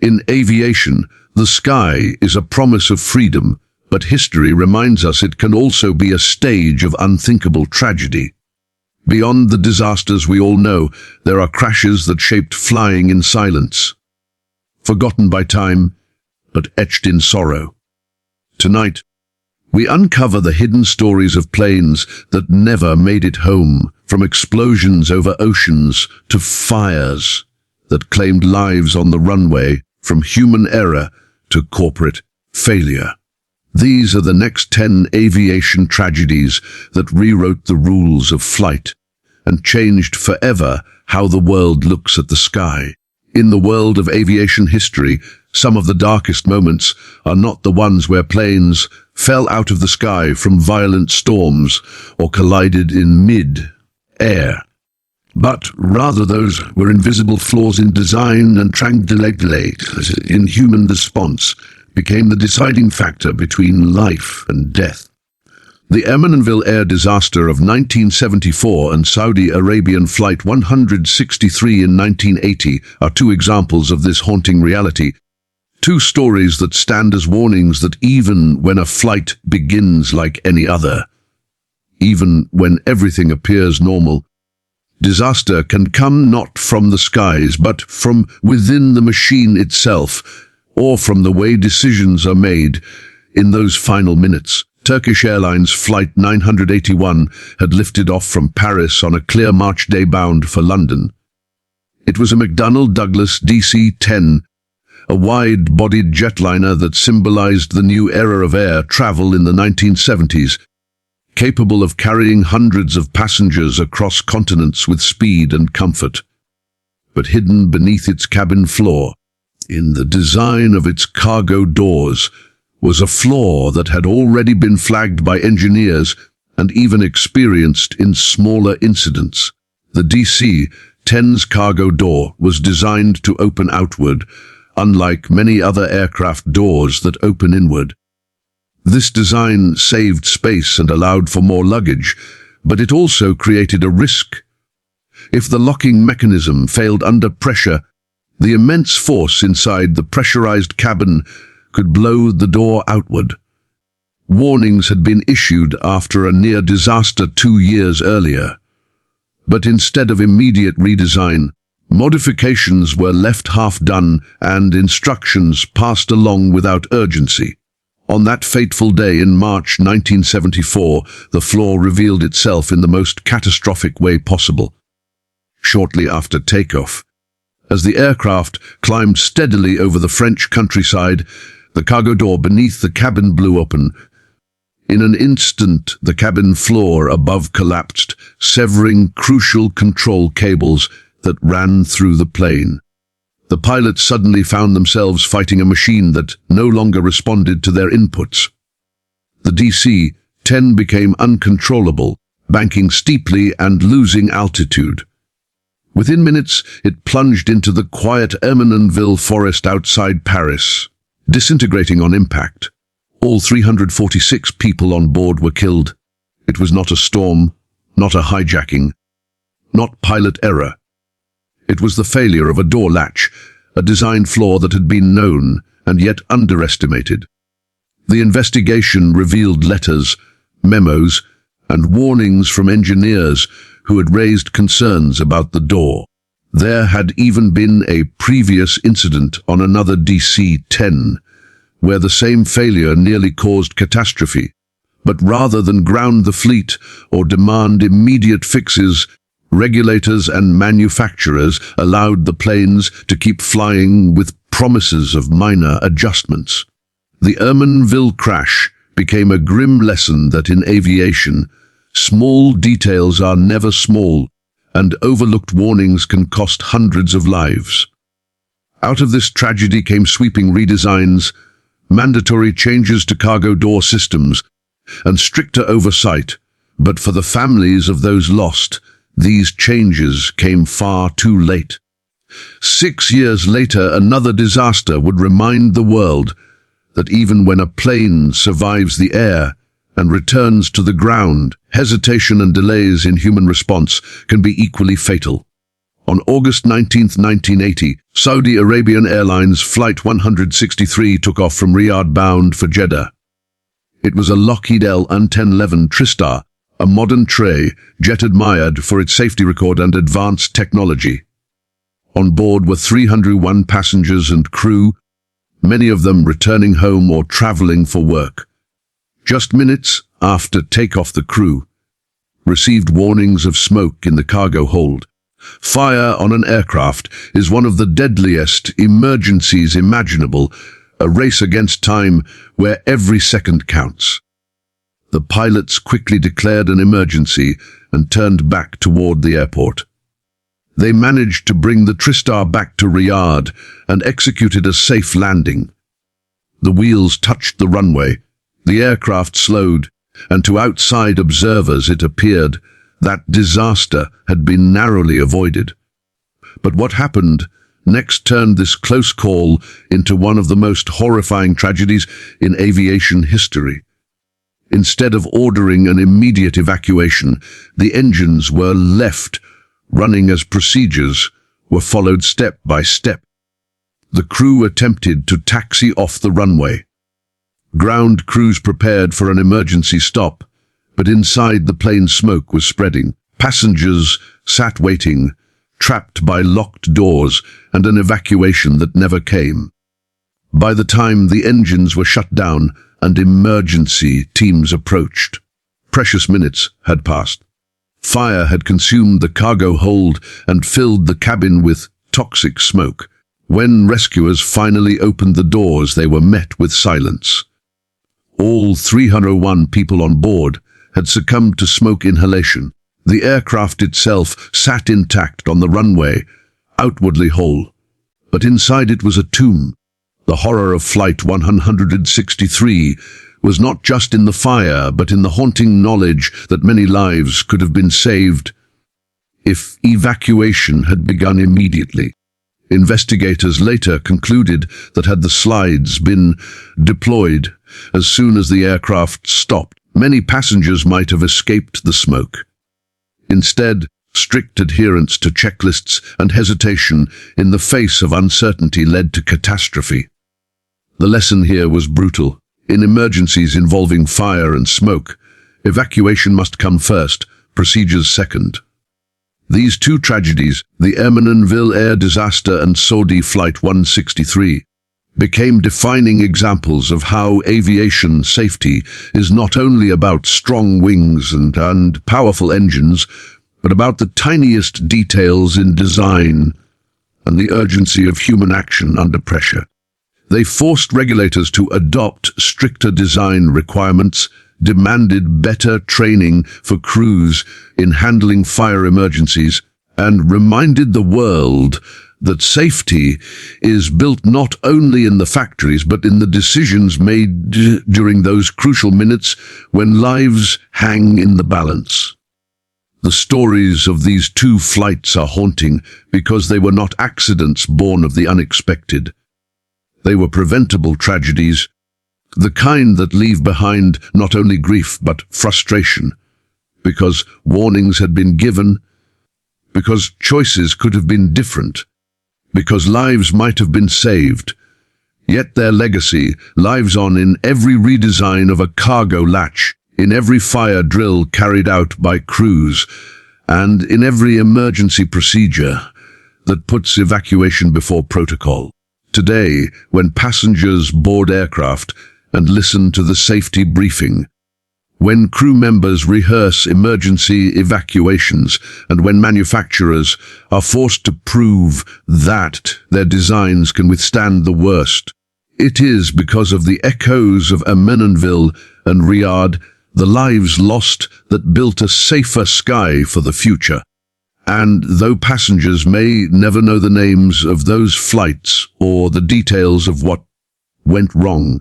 In aviation, the sky is a promise of freedom, but history reminds us it can also be a stage of unthinkable tragedy. Beyond the disasters we all know, there are crashes that shaped flying in silence, forgotten by time, but etched in sorrow. Tonight, we uncover the hidden stories of planes that never made it home, from explosions over oceans to fires that claimed lives on the runway, from human error to corporate failure. These are the next 10 aviation tragedies that rewrote the rules of flight and changed forever how the world looks at the sky. In the world of aviation history, some of the darkest moments are not the ones where planes fell out of the sky from violent storms or collided in mid-air, but rather those were invisible flaws in design and tragedies in human response became the deciding factor between life and death. The Ermenonville air disaster of 1974 and Saudi Arabian Flight 163 in 1980 are two examples of this haunting reality. Two stories that stand as warnings that even when a flight begins like any other, even when everything appears normal, disaster can come not from the skies, but from within the machine itself, or from the way decisions are made in those final minutes. Turkish Airlines Flight 981 had lifted off from Paris on a clear March day bound for London. It was a McDonnell Douglas DC-10, a wide-bodied jetliner that symbolized the new era of air travel in the 1970s, capable of carrying hundreds of passengers across continents with speed and comfort. But hidden beneath its cabin floor, in the design of its cargo doors, was a flaw that had already been flagged by engineers and even experienced in smaller incidents. The DC-10's cargo door was designed to open outward, unlike many other aircraft doors that open inward. This design saved space and allowed for more luggage, but it also created a risk. If the locking mechanism failed under pressure, the immense force inside the pressurized cabin could blow the door outward. Warnings had been issued after a near disaster 2 years earlier. But instead of immediate redesign, modifications were left half done and instructions passed along without urgency. On that fateful day in March 1974, the flaw revealed itself in the most catastrophic way possible. Shortly after takeoff, as the aircraft climbed steadily over the French countryside, the cargo door beneath the cabin blew open. In an instant, the cabin floor above collapsed, severing crucial control cables that ran through the plane. The pilots suddenly found themselves fighting a machine that no longer responded to their inputs. The DC-10 became uncontrollable, banking steeply and losing altitude. Within minutes, it plunged into the quiet Ermenonville forest outside Paris, disintegrating on impact. All 346 people on board were killed. It was not a storm, not a hijacking, not pilot error. It was the failure of a door latch, a design flaw that had been known and yet underestimated. The investigation revealed letters, memos, and warnings from engineers who had raised concerns about the door. There had even been a previous incident on another DC-10, where the same failure nearly caused catastrophe. But rather than ground the fleet or demand immediate fixes, regulators and manufacturers allowed the planes to keep flying with promises of minor adjustments. The Ermenonville crash became a grim lesson that in aviation, small details are never small, and overlooked warnings can cost hundreds of lives. Out of this tragedy came sweeping redesigns, mandatory changes to cargo door systems, and stricter oversight. But for the families of those lost, these changes came far too late. 6 years later, another disaster would remind the world that even when a plane survives the air and returns to the ground, hesitation and delays in human response can be equally fatal. On August 19, 1980, Saudi Arabian Airlines Flight 163 took off from Riyadh bound for Jeddah. It was a Lockheed L-1011 TriStar, a modern tray, jet admired for its safety record and advanced technology. On board were 301 passengers and crew, many of them returning home or traveling for work. Just minutes after takeoff, the crew received warnings of smoke in the cargo hold. Fire on an aircraft is one of the deadliest emergencies imaginable, a race against time where every second counts. The pilots quickly declared an emergency and turned back toward the airport. They managed to bring the TriStar back to Riyadh and executed a safe landing. The wheels touched the runway, the aircraft slowed, and to outside observers it appeared that disaster had been narrowly avoided. But what happened next turned this close call into one of the most horrifying tragedies in aviation history. Instead of ordering an immediate evacuation, the engines were left running as procedures were followed step by step. The crew attempted to taxi off the runway. Ground crews prepared for an emergency stop, but inside the plane smoke was spreading. Passengers sat waiting, trapped by locked doors and an evacuation that never came. By the time the engines were shut down and emergency teams approached, precious minutes had passed. Fire had consumed the cargo hold and filled the cabin with toxic smoke. When rescuers finally opened the doors, they were met with silence. All 301 people on board had succumbed to smoke inhalation. The aircraft itself sat intact on the runway, outwardly whole. But inside it was a tomb. The horror of Flight 163 was not just in the fire, but in the haunting knowledge that many lives could have been saved if evacuation had begun immediately. Investigators later concluded that had the slides been deployed as soon as the aircraft stopped, many passengers might have escaped the smoke. Instead, strict adherence to checklists and hesitation in the face of uncertainty led to catastrophe. The lesson here was brutal. In emergencies involving fire and smoke, evacuation must come first, procedures second. These two tragedies, the Ermenonville air disaster and Saudi Flight 163, became defining examples of how aviation safety is not only about strong wings and powerful engines, but about the tiniest details in design and the urgency of human action under pressure. They forced regulators to adopt stricter design requirements, demanded better training for crews in handling fire emergencies, and reminded the world that safety is built not only in the factories but in the decisions made during those crucial minutes when lives hang in the balance. The stories of these two flights are haunting because they were not accidents born of the unexpected. They were preventable tragedies, the kind that leave behind not only grief but frustration, because warnings had been given, because choices could have been different, because lives might have been saved. Yet their legacy lives on in every redesign of a cargo latch, in every fire drill carried out by crews, and in every emergency procedure that puts evacuation before protocol. Today, when passengers board aircraft and listen to the safety briefing, when crew members rehearse emergency evacuations, and when manufacturers are forced to prove that their designs can withstand the worst, it is because of the echoes of Ermenonville and Riyadh, the lives lost that built a safer sky for the future. And though passengers may never know the names of those flights or the details of what went wrong,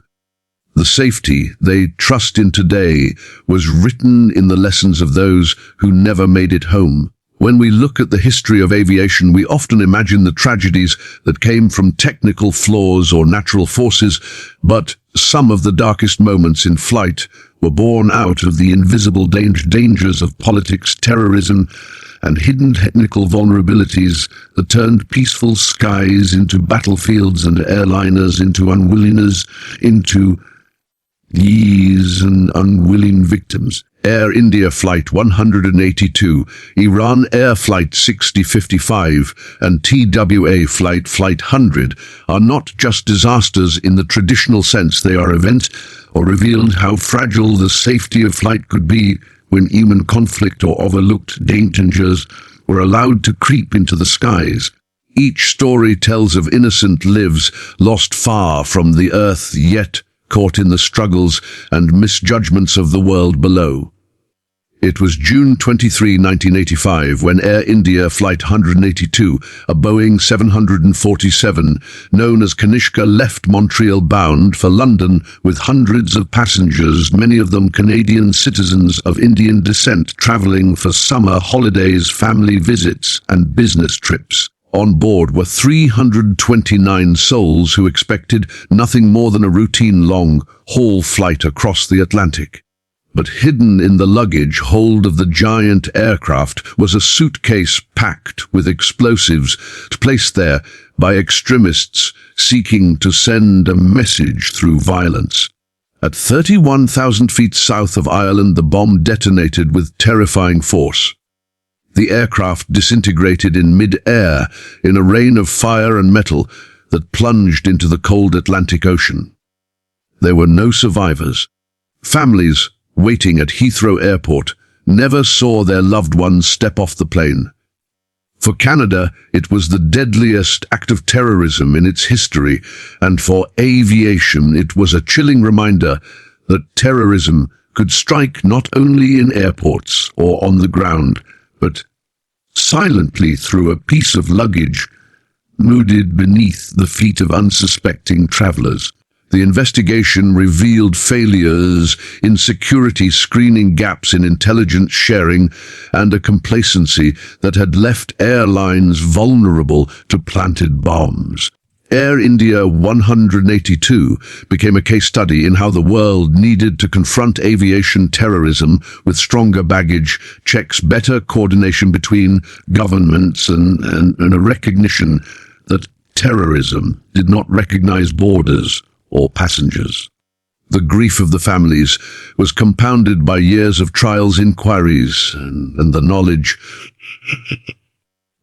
the safety they trust in today was written in the lessons of those who never made it home. When we look at the history of aviation, we often imagine the tragedies that came from technical flaws or natural forces, but some of the darkest moments in flight were born out of the invisible dangers of politics, terrorism, and hidden technical vulnerabilities that turned peaceful skies into battlefields and airliners into unwillingness, into years and unwilling victims. Air India Flight 182, Iran Air Flight 6055, and TWA Flight 100 are not just disasters in the traditional sense. They are events or revealed how fragile the safety of flight could be when human conflict or overlooked dangers were allowed to creep into the skies. Each story tells of innocent lives lost far from the earth, yet caught in the struggles and misjudgments of the world below. It was June 23, 1985, when Air India Flight 182, a Boeing 747, known as Kanishka, left Montreal bound for London with hundreds of passengers, many of them Canadian citizens of Indian descent, traveling for summer holidays, family visits, and business trips. On board were 329 souls who expected nothing more than a routine long-haul flight across the Atlantic. But hidden in the luggage hold of the giant aircraft was a suitcase packed with explosives placed there by extremists seeking to send a message through violence. At 31,000 feet south of Ireland, the bomb detonated with terrifying force. The aircraft disintegrated in mid-air in a rain of fire and metal that plunged into the cold Atlantic Ocean. There were no survivors. Families waiting at Heathrow Airport never saw their loved ones step off the plane. For Canada, it was the deadliest act of terrorism in its history, and for aviation, it was a chilling reminder that terrorism could strike not only in airports or on the ground, but silently through a piece of luggage rooted beneath the feet of unsuspecting travelers. The investigation revealed failures in security screening, gaps in intelligence sharing, and a complacency that had left airlines vulnerable to planted bombs. Air India 182 became a case study in how the world needed to confront aviation terrorism with stronger baggage checks, better coordination between governments, and a recognition that terrorism did not recognize borders or passengers. The grief of the families was compounded by years of trials, inquiries, and the knowledge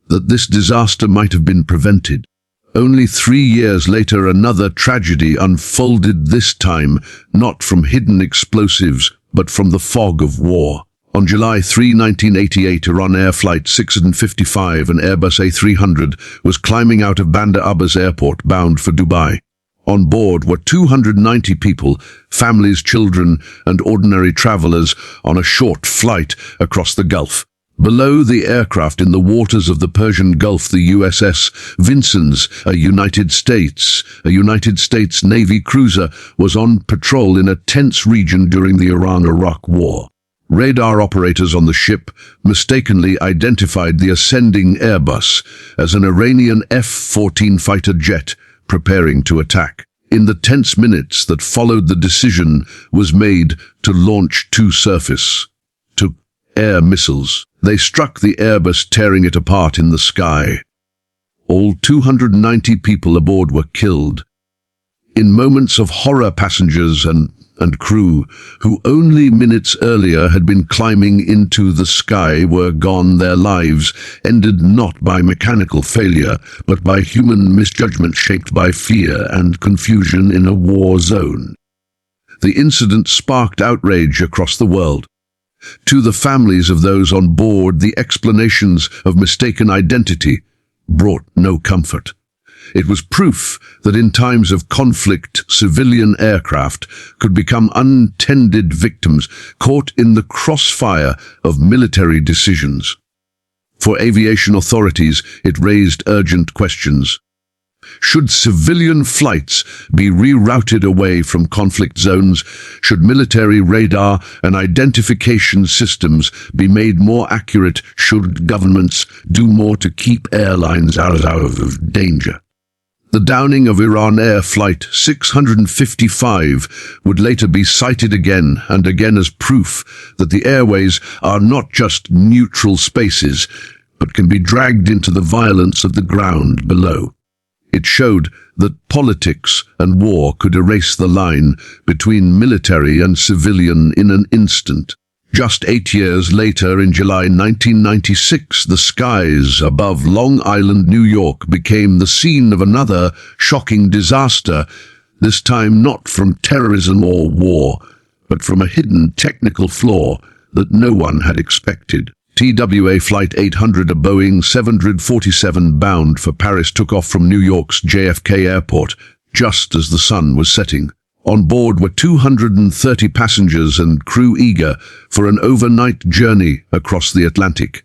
that this disaster might have been prevented. Only 3 years later, another tragedy unfolded, this time not from hidden explosives, but from the fog of war. On July 3, 1988, Iran Air Flight 655, an Airbus A300, was climbing out of Bandar Abbas Airport, bound for Dubai. On board were 290 people, families, children, and ordinary travelers on a short flight across the Gulf. Below the aircraft, in the waters of the Persian Gulf, the USS Vincennes, a United States Navy cruiser, was on patrol in a tense region during the Iran-Iraq War. Radar operators on the ship mistakenly identified the ascending Airbus as an Iranian F-14 fighter jet preparing to attack. In the tense minutes that followed, the decision was made to launch two surface-to-air missiles. They struck the Airbus, tearing it apart in the sky. All 290 people aboard were killed. In moments of horror, passengers and crew, who only minutes earlier had been climbing into the sky, were gone. Their lives ended not by mechanical failure, but by human misjudgment shaped by fear and confusion in a war zone. The incident sparked outrage across the world. To the families of those on board, the explanations of mistaken identity brought no comfort. It was proof that in times of conflict, civilian aircraft could become untended victims, caught in the crossfire of military decisions. For aviation authorities, it raised urgent questions. Should civilian flights be rerouted away from conflict zones? Should military radar and identification systems be made more accurate? Should governments do more to keep airlines out of danger? The downing of Iran Air Flight 655 would later be cited again and again as proof that the airways are not just neutral spaces, but can be dragged into the violence of the ground below. It showed that politics and war could erase the line between military and civilian in an instant. Just 8 years later, in July 1996, the skies above Long Island, New York, became the scene of another shocking disaster, this time not from terrorism or war, but from a hidden technical flaw that no one had expected. TWA Flight 800, a Boeing 747 bound for Paris, took off from New York's JFK Airport just as the sun was setting. On board were 230 passengers and crew eager for an overnight journey across the Atlantic.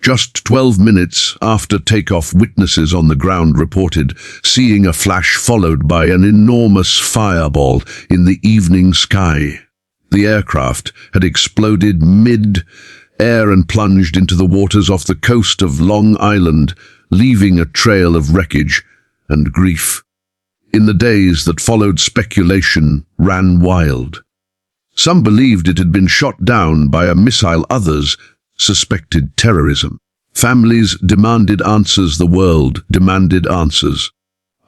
Just 12 minutes after takeoff, witnesses on the ground reported seeing a flash followed by an enormous fireball in the evening sky. The aircraft had exploded mid-air and plunged into the waters off the coast of Long Island, leaving a trail of wreckage and grief. In the days that followed, speculation ran wild. Some believed it had been shot down by a missile, others suspected terrorism. Families demanded answers, the world demanded answers.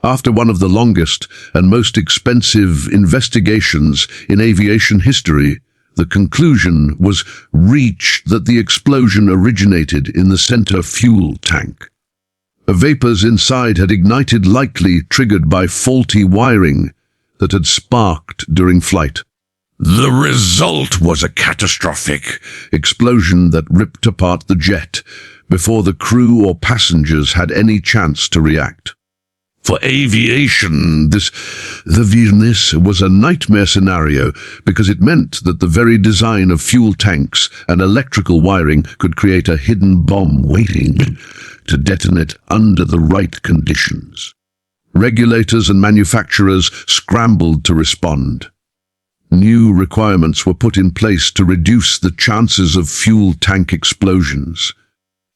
After one of the longest and most expensive investigations in aviation history, the conclusion was reached that the explosion originated in the center fuel tank. The vapors inside had ignited, likely triggered by faulty wiring that had sparked during flight. The result was a catastrophic explosion that ripped apart the jet before the crew or passengers had any chance to react. For aviation, this was a nightmare scenario because it meant that the very design of fuel tanks and electrical wiring could create a hidden bomb waiting to detonate under the right conditions. Regulators and manufacturers scrambled to respond. New requirements were put in place to reduce the chances of fuel tank explosions.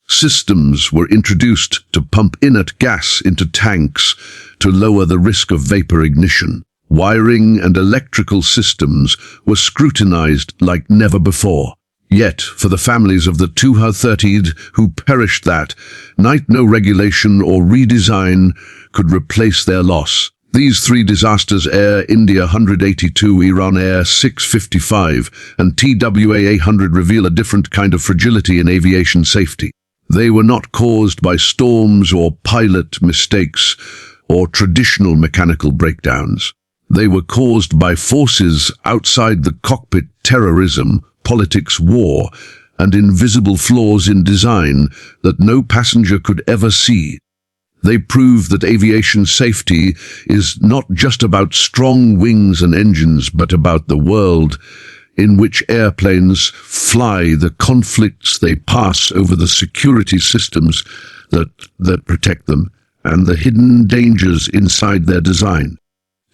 Systems were introduced to pump inert gas into tanks to lower the risk of vapor ignition. Wiring and electrical systems were scrutinized like never before. Yet, for the families of the 230 who perished that night, no regulation or redesign could replace their loss. These three disasters, Air India 182, Iran Air 655, and TWA 800, reveal a different kind of fragility in aviation safety. They were not caused by storms or pilot mistakes or traditional mechanical breakdowns. They were caused by forces outside the cockpit: terrorism, politics, war, and invisible flaws in design that no passenger could ever see. They prove that aviation safety is not just about strong wings and engines, but about the world in which airplanes fly, the conflicts they pass over, the security systems that protect them, and the hidden dangers inside their design.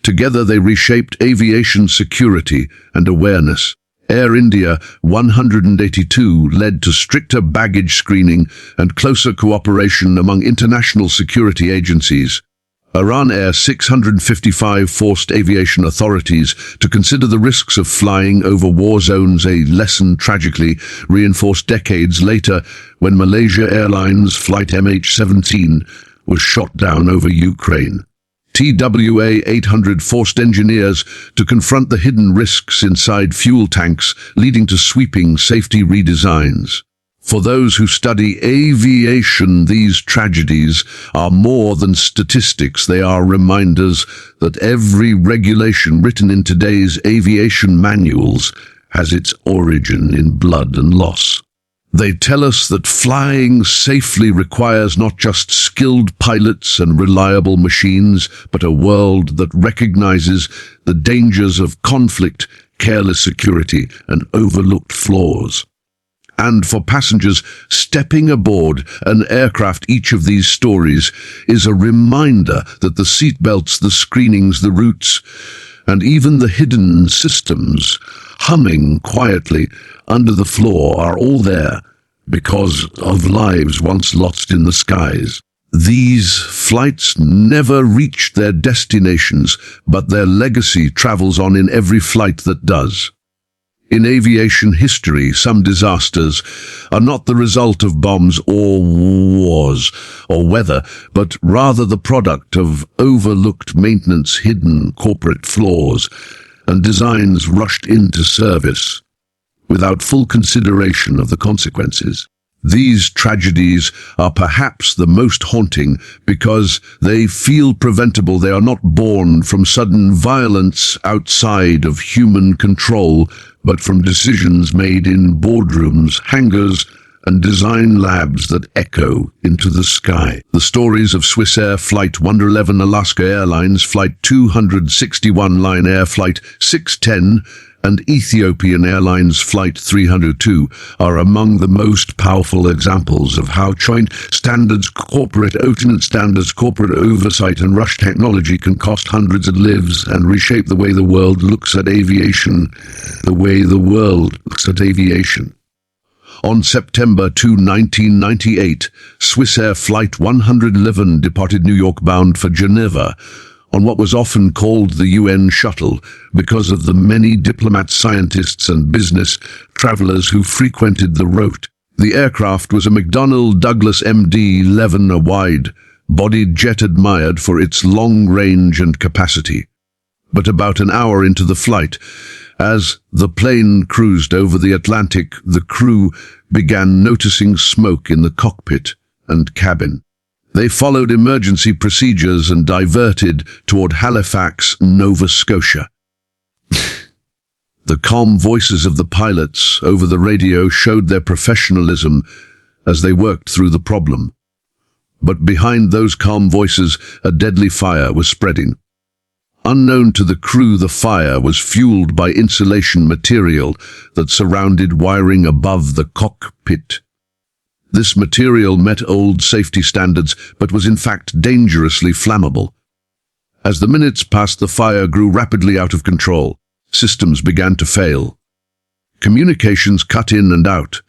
Together they reshaped aviation security and awareness. Air India 182 led to stricter baggage screening and closer cooperation among international security agencies. Iran Air 655 forced aviation authorities to consider the risks of flying over war zones, a lesson tragically reinforced decades later when Malaysia Airlines Flight MH17 was shot down over Ukraine. TWA 800 forced engineers to confront the hidden risks inside fuel tanks, leading to sweeping safety redesigns. For those who study aviation, these tragedies are more than statistics. They are reminders that every regulation written in today's aviation manuals has its origin in blood and loss. They tell us that flying safely requires not just skilled pilots and reliable machines, but a world that recognizes the dangers of conflict, careless security, and overlooked flaws. And for passengers stepping aboard an aircraft, each of these stories is a reminder that the seatbelts, the screenings, the routes, and even the hidden systems humming quietly under the floor are all there because of lives once lost in the skies. These flights never reached their destinations, but their legacy travels on in every flight that does. In aviation history, some disasters are not the result of bombs or wars or weather, but rather the product of overlooked maintenance, hidden corporate flaws, and designs rushed into service without full consideration of the consequences. These tragedies are perhaps the most haunting because they feel preventable. They are not born from sudden violence outside of human control, but from decisions made in boardrooms, hangars, and design labs that echo into the sky. The stories of Swissair Flight 111, Alaska Airlines Flight 261, Lion Air Flight 610, and Ethiopian Airlines Flight 302 are among the most powerful examples of how joint standards, corporate oversight, and rush technology can cost hundreds of lives and reshape the way the world looks at aviation. On September 2, 1998, Swissair Flight 111 departed New York bound for Geneva on what was often called the UN shuttle because of the many diplomats, scientists, and business travelers who frequented the route. The aircraft was a McDonnell Douglas MD-11, a wide-bodied jet admired for its long range and capacity. But about an hour into the flight, as the plane cruised over the Atlantic, the crew began noticing smoke in the cockpit and cabin. They followed emergency procedures and diverted toward Halifax, Nova Scotia. The calm voices of the pilots over the radio showed their professionalism as they worked through the problem. But behind those calm voices, a deadly fire was spreading. Unknown to the crew, the fire was fueled by insulation material that surrounded wiring above the cockpit. This material met old safety standards, but was in fact dangerously flammable. As the minutes passed, the fire grew rapidly out of control. Systems began to fail. Communications cut in and out.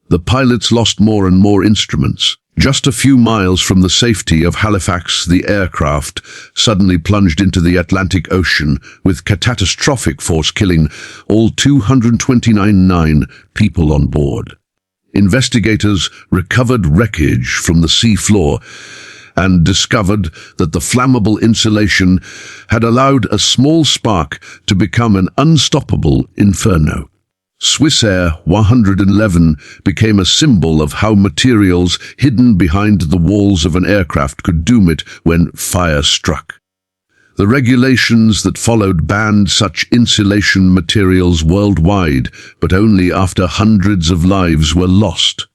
The pilots lost more and more instruments. Just a few miles from the safety of Halifax, the aircraft suddenly plunged into the Atlantic Ocean with catastrophic force, killing all 229 people on board. Investigators recovered wreckage from the sea floor and discovered that the flammable insulation had allowed a small spark to become an unstoppable inferno. Swissair 111 became a symbol of how materials hidden behind the walls of an aircraft could doom it when fire struck. The regulations that followed banned such insulation materials worldwide, but only after hundreds of lives were lost.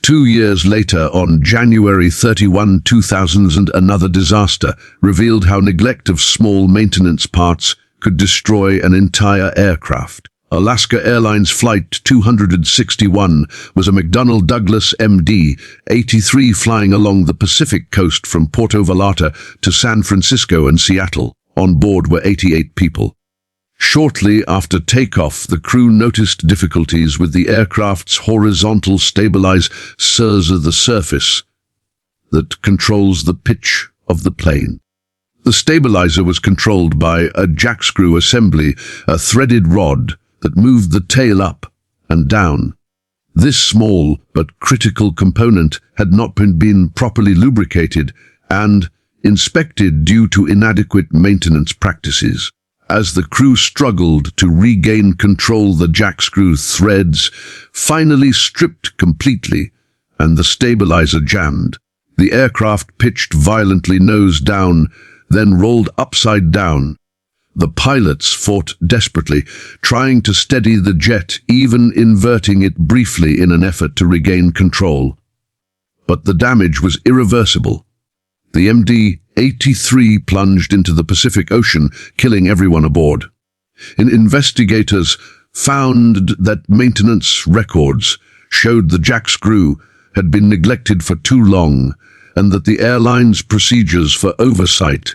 2 years later, on January 31, 2000, another disaster revealed how neglect of small maintenance parts could destroy an entire aircraft. Alaska Airlines Flight 261 was a McDonnell Douglas MD-83 flying along the Pacific coast from Puerto Vallarta to San Francisco and Seattle. On board were 88 people. Shortly after takeoff, the crew noticed difficulties with the aircraft's horizontal stabilizer, the surface that controls the pitch of the plane. The stabilizer was controlled by a jackscrew assembly, a threaded rod that moved the tail up and down. This small but critical component had not been properly lubricated and inspected due to inadequate maintenance practices. As the crew struggled to regain control, the jackscrew threads finally stripped completely and the stabilizer jammed. The aircraft pitched violently nose down, then rolled upside down. The pilots fought desperately, trying to steady the jet, even inverting it briefly in an effort to regain control. But the damage was irreversible. The MD-83 plunged into the Pacific Ocean, killing everyone aboard. Investigators found that maintenance records showed the jackscrew had been neglected for too long, and that the airline's procedures for oversight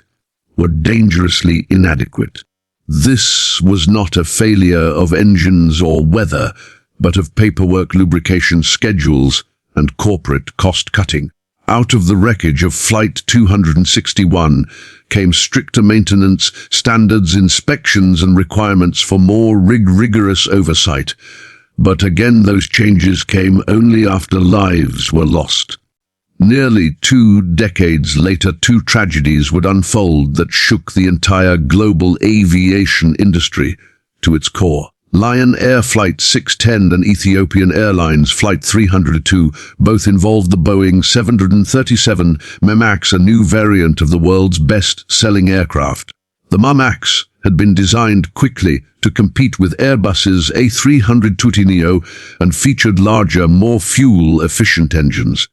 were dangerously inadequate. This was not a failure of engines or weather, but of paperwork, lubrication schedules, and corporate cost-cutting. Out of the wreckage of Flight 261 came stricter maintenance standards, inspections and requirements for more rigorous oversight. But again, those changes came only after lives were lost. Nearly 2 decades later, 2 tragedies would unfold that shook the entire global aviation industry to its core. Lion Air Flight 610 and Ethiopian Airlines Flight 302 both involved the Boeing 737 MAX, a new variant of the world's best-selling aircraft. The MAX had been designed quickly to compete with Airbus's A320neo and featured larger, more fuel-efficient engines.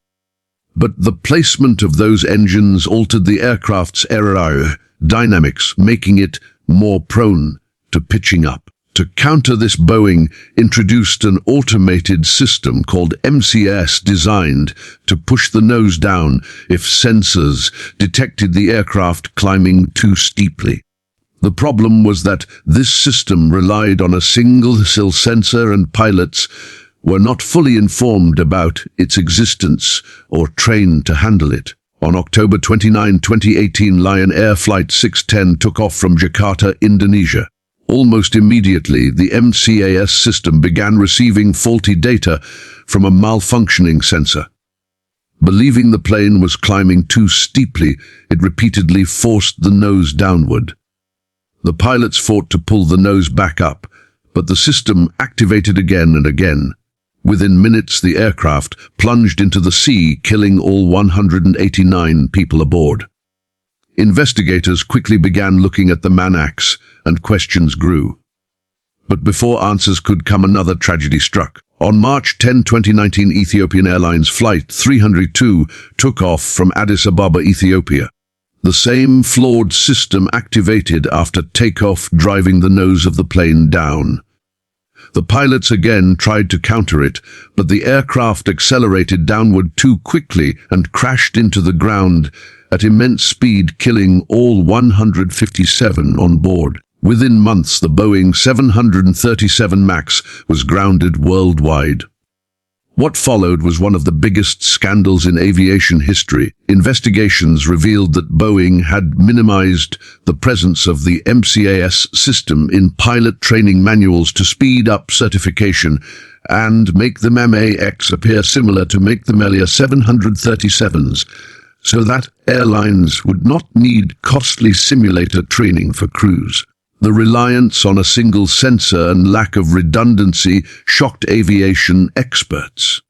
But the placement of those engines altered the aircraft's aerodynamics, making it more prone to pitching up. To counter this, Boeing introduced an automated system called MCAS, designed to push the nose down if sensors detected the aircraft climbing too steeply. The problem was that this system relied on a single sensor, and pilots were not fully informed about its existence or trained to handle it. On October 29, 2018, Lion Air Flight 610 took off from Jakarta, Indonesia. Almost immediately, the MCAS system began receiving faulty data from a malfunctioning sensor. Believing the plane was climbing too steeply, it repeatedly forced the nose downward. The pilots fought to pull the nose back up, but the system activated again and again. Within minutes, the aircraft plunged into the sea, killing all 189 people aboard. Investigators quickly began looking at the MAX, and questions grew. But before answers could come, another tragedy struck. On March 10, 2019, Ethiopian Airlines Flight 302 took off from Addis Ababa, Ethiopia. The same flawed system activated after takeoff, driving the nose of the plane down. The pilots again tried to counter it, but the aircraft accelerated downward too quickly and crashed into the ground at immense speed, killing all 157 on board. Within months, the Boeing 737 MAX was grounded worldwide. What followed was one of the biggest scandals in aviation history. Investigations revealed that Boeing had minimized the presence of the MCAS system in pilot training manuals to speed up certification and make the MAX appear similar to the earlier 737s, so that airlines would not need costly simulator training for crews. The reliance on a single sensor and lack of redundancy shocked aviation experts.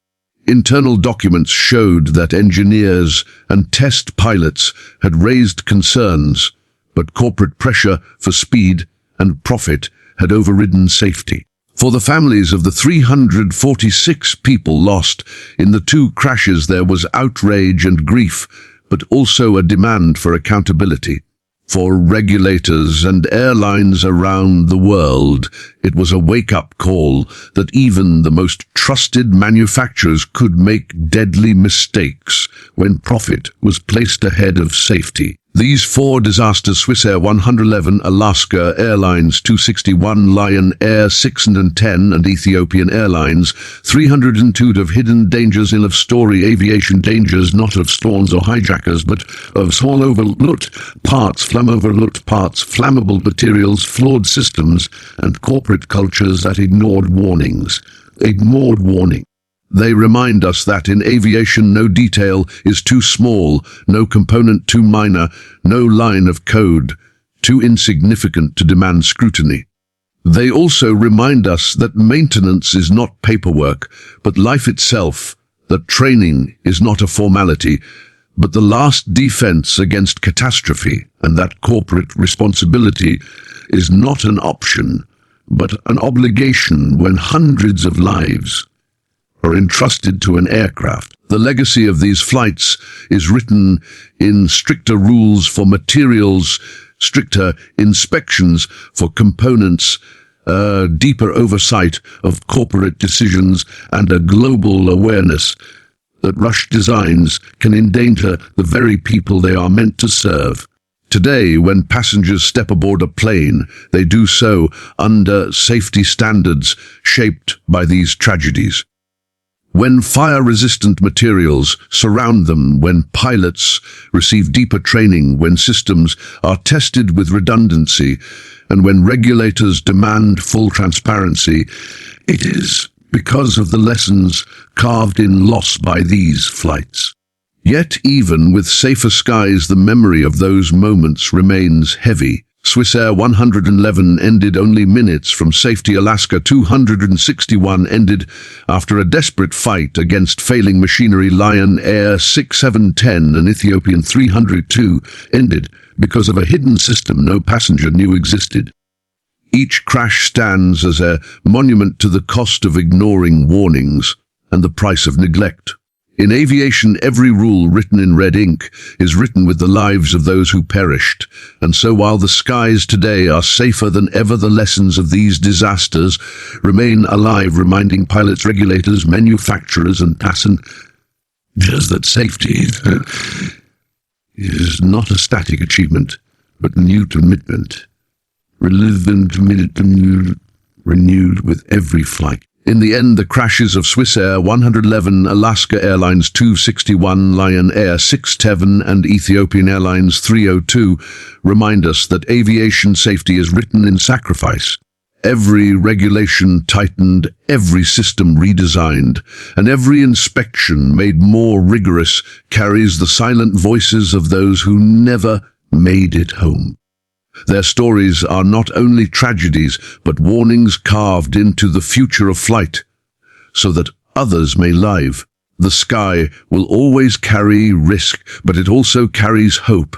Internal documents showed that engineers and test pilots had raised concerns, but corporate pressure for speed and profit had overridden safety. For the families of the 346 people lost in the 2 crashes, there was outrage and grief, but also a demand for accountability. For regulators and airlines around the world, it was a wake-up call that even the most trusted manufacturers could make deadly mistakes when profit was placed ahead of safety. These 4 disasters, Swissair 111, Alaska Airlines 261, Lion Air 610, and Ethiopian Airlines 302, have hidden dangers in of story aviation dangers, not of storms or hijackers, but of small overlooked parts, flammable materials, flawed systems, and corporate cultures that ignored warnings. They remind us that in aviation, no detail is too small, no component too minor, no line of code too insignificant to demand scrutiny. They also remind us that maintenance is not paperwork, but life itself, that training is not a formality, but the last defense against catastrophe, and that corporate responsibility is not an option, but an obligation when hundreds of lives are entrusted to an aircraft. The legacy of these flights is written in stricter rules for materials, stricter inspections for components, deeper oversight of corporate decisions, and a global awareness that rushed designs can endanger the very people they are meant to serve. Today, when passengers step aboard a plane, they do so under safety standards shaped by these tragedies. When fire-resistant materials surround them, when pilots receive deeper training, when systems are tested with redundancy, and when regulators demand full transparency, it is because of the lessons carved in loss by these flights. Yet even with safer skies, the memory of those moments remains heavy. Swissair 111 ended only minutes from safety. Alaska 261 ended after a desperate fight against failing machinery. Lion Air 6710 and Ethiopian 302 ended because of a hidden system no passenger knew existed. Each crash stands as a monument to the cost of ignoring warnings and the price of neglect. In aviation, every rule written in red ink is written with the lives of those who perished, and so while the skies today are safer than ever, the lessons of these disasters remain alive, reminding pilots, regulators, manufacturers, and passengers that safety is not a static achievement, but a new commitment, renewed with every flight. In the end, the crashes of Swissair 111, Alaska Airlines 261, Lion Air 67, and Ethiopian Airlines 302 remind us that aviation safety is written in sacrifice. Every regulation tightened, every system redesigned, and every inspection made more rigorous carries the silent voices of those who never made it home. Their stories are not only tragedies, but warnings carved into the future of flight, so that others may live. The sky will always carry risk, but it also carries hope.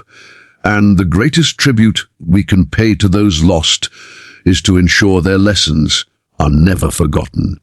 And the greatest tribute we can pay to those lost is to ensure their lessons are never forgotten.